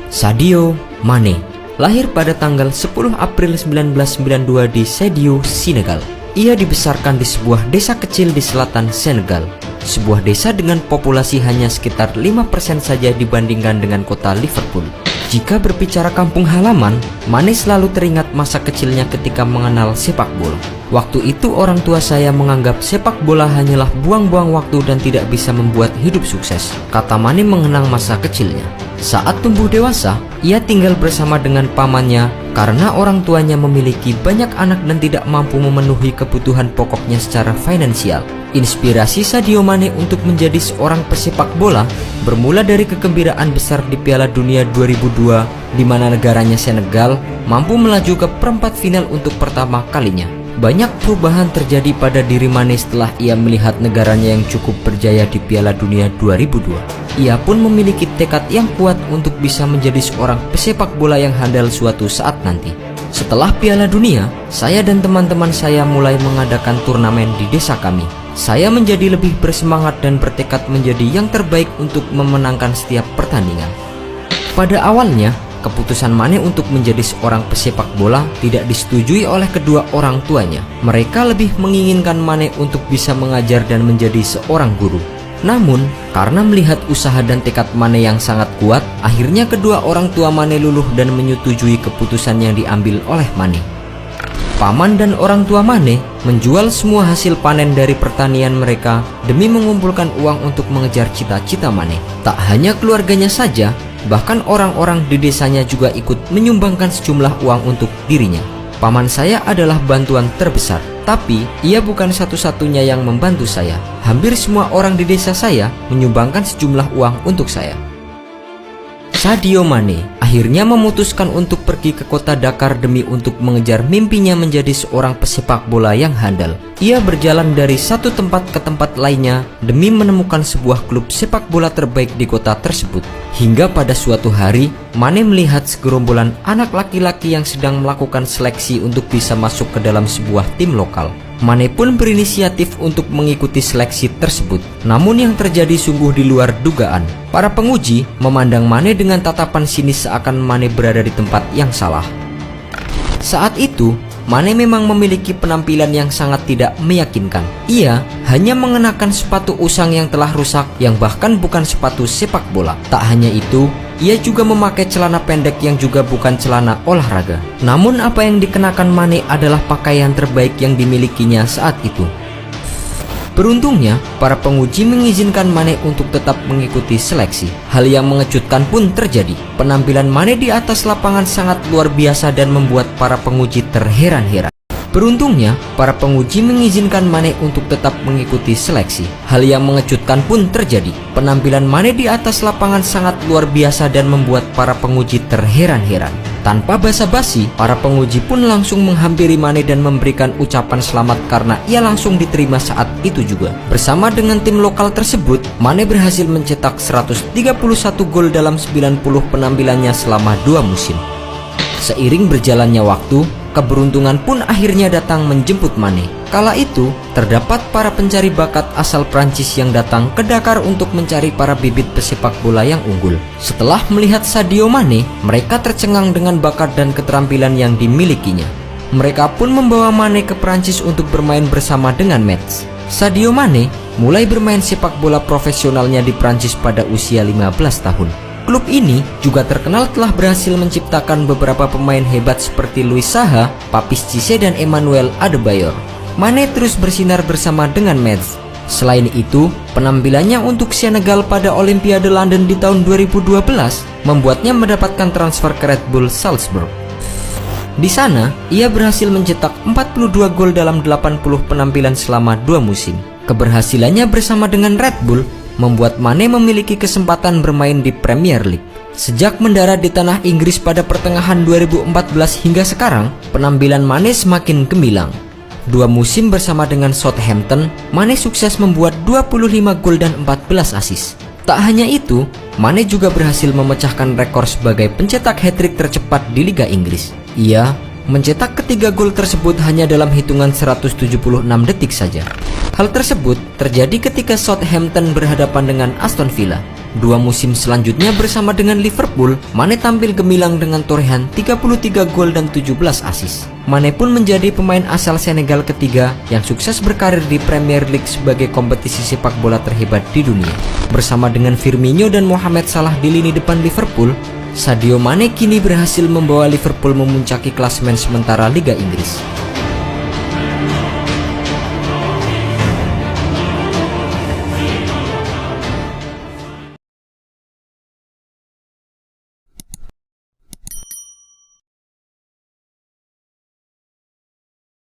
Sadio Mane lahir pada tanggal 10 April 1992 di Sédhiou, Senegal. Ia dibesarkan di sebuah desa kecil di selatan Senegal, sebuah desa dengan populasi hanya sekitar 5% saja dibandingkan dengan kota Liverpool. Jika berbicara kampung halaman, Mane selalu teringat masa kecilnya ketika mengenal sepak bola. Waktu itu orang tua saya menganggap sepak bola hanyalah buang-buang waktu dan tidak bisa membuat hidup sukses, kata Mane mengenang masa kecilnya. Saat tumbuh dewasa, ia tinggal bersama dengan pamannya karena orang tuanya memiliki banyak anak dan tidak mampu memenuhi kebutuhan pokoknya secara finansial. Inspirasi Sadio Mane untuk menjadi seorang pesepak bola bermula dari kegembiraan besar di Piala Dunia 2002 di mana negaranya Senegal mampu melaju ke perempat final untuk pertama kalinya. Banyak perubahan terjadi pada diri Mane setelah ia melihat negaranya yang cukup berjaya di Piala Dunia 2002. Ia pun memiliki tekad yang kuat untuk bisa menjadi seorang pesepak bola yang handal suatu saat nanti. Setelah Piala Dunia, saya dan teman-teman saya mulai mengadakan turnamen di desa kami. Saya menjadi lebih bersemangat dan bertekad menjadi yang terbaik untuk memenangkan setiap pertandingan. Pada awalnya, keputusan Mane untuk menjadi seorang pesepak bola tidak disetujui oleh kedua orang tuanya. Mereka lebih menginginkan Mane untuk bisa mengajar dan menjadi seorang guru. Namun, karena melihat usaha dan tekad Mane yang sangat kuat, akhirnya kedua orang tua Mane luluh dan menyetujui keputusan yang diambil oleh Mane. Paman dan orang tua Mane menjual semua hasil panen dari pertanian mereka demi mengumpulkan uang untuk mengejar cita-cita Mane. Tak hanya keluarganya saja, bahkan orang-orang di desanya juga ikut menyumbangkan sejumlah uang untuk dirinya. Paman saya adalah bantuan terbesar, tapi ia bukan satu-satunya yang membantu saya. Hampir semua orang di desa saya menyumbangkan sejumlah uang untuk saya. Sadio Mane akhirnya memutuskan untuk pergi ke kota Dakar demi untuk mengejar mimpinya menjadi seorang pesepak bola yang handal. Ia berjalan dari satu tempat ke tempat lainnya demi menemukan sebuah klub sepak bola terbaik di kota tersebut. Hingga pada suatu hari, Mane melihat segerombolan anak laki-laki yang sedang melakukan seleksi untuk bisa masuk ke dalam sebuah tim lokal. Mane pun berinisiatif untuk mengikuti seleksi tersebut. Namun yang terjadi sungguh di luar dugaan. Para penguji memandang Mane dengan tatapan sinis seakan Mane berada di tempat yang salah. Saat itu, Mane memang memiliki penampilan yang sangat tidak meyakinkan. Ia hanya mengenakan sepatu usang yang telah rusak, yang bahkan bukan sepatu sepak bola. Tak hanya itu, ia juga memakai celana pendek yang juga bukan celana olahraga. Namun apa yang dikenakan Mane adalah pakaian terbaik yang dimilikinya saat itu. Beruntungnya, para penguji mengizinkan Mane untuk tetap mengikuti seleksi. Hal yang mengejutkan pun terjadi. Penampilan Mane di atas lapangan sangat luar biasa dan membuat para penguji terheran-heran. Beruntungnya, para penguji mengizinkan Mane untuk tetap mengikuti seleksi. Hal yang mengejutkan pun terjadi. Penampilan Mane di atas lapangan sangat luar biasa dan membuat para penguji terheran-heran. Tanpa basa-basi, para penguji pun langsung menghampiri Mane dan memberikan ucapan selamat karena ia langsung diterima saat itu juga. Bersama dengan tim lokal tersebut, Mane berhasil mencetak 131 gol dalam 90 penampilannya selama 2 musim. Seiring berjalannya waktu, keberuntungan pun akhirnya datang menjemput Mane. Kala itu, terdapat para pencari bakat asal Prancis yang datang ke Dakar untuk mencari para bibit pesepak bola yang unggul. Setelah melihat Sadio Mane, mereka tercengang dengan bakat dan keterampilan yang dimilikinya. Mereka pun membawa Mane ke Prancis untuk bermain bersama dengan Metz. Sadio Mane mulai bermain sepak bola profesionalnya di Prancis pada usia 15 tahun. Klub ini juga terkenal telah berhasil menciptakan beberapa pemain hebat seperti Louis Saha, Papis Cisse dan Emmanuel Adebayor. Mane terus bersinar bersama dengan Metz. Selain itu, penampilannya untuk Senegal pada Olimpiade London di tahun 2012 membuatnya mendapatkan transfer ke Red Bull Salzburg. Di sana, ia berhasil mencetak 42 gol dalam 80 penampilan selama 2 musim. Keberhasilannya bersama dengan Red Bull membuat Mane memiliki kesempatan bermain di Premier League. Sejak mendarat di tanah Inggris pada pertengahan 2014 hingga sekarang, penampilan Mane semakin gemilang. 2 musim bersama dengan Southampton, Mane sukses membuat 25 gol dan 14 assist. Tak hanya itu, Mane juga berhasil memecahkan rekor sebagai pencetak hat-trick tercepat di Liga Inggris. Ia mencetak ketiga gol tersebut hanya dalam hitungan 176 detik saja. Hal tersebut terjadi ketika Southampton berhadapan dengan Aston Villa. Dua musim selanjutnya bersama dengan Liverpool, Mane tampil gemilang dengan torehan 33 gol dan 17 assist. Mane pun menjadi pemain asal Senegal ketiga yang sukses berkarir di Premier League sebagai kompetisi sepak bola terhebat di dunia. Bersama dengan Firmino dan Mohamed Salah di lini depan Liverpool, Sadio Mane kini berhasil membawa Liverpool memuncaki klasemen sementara Liga Inggris.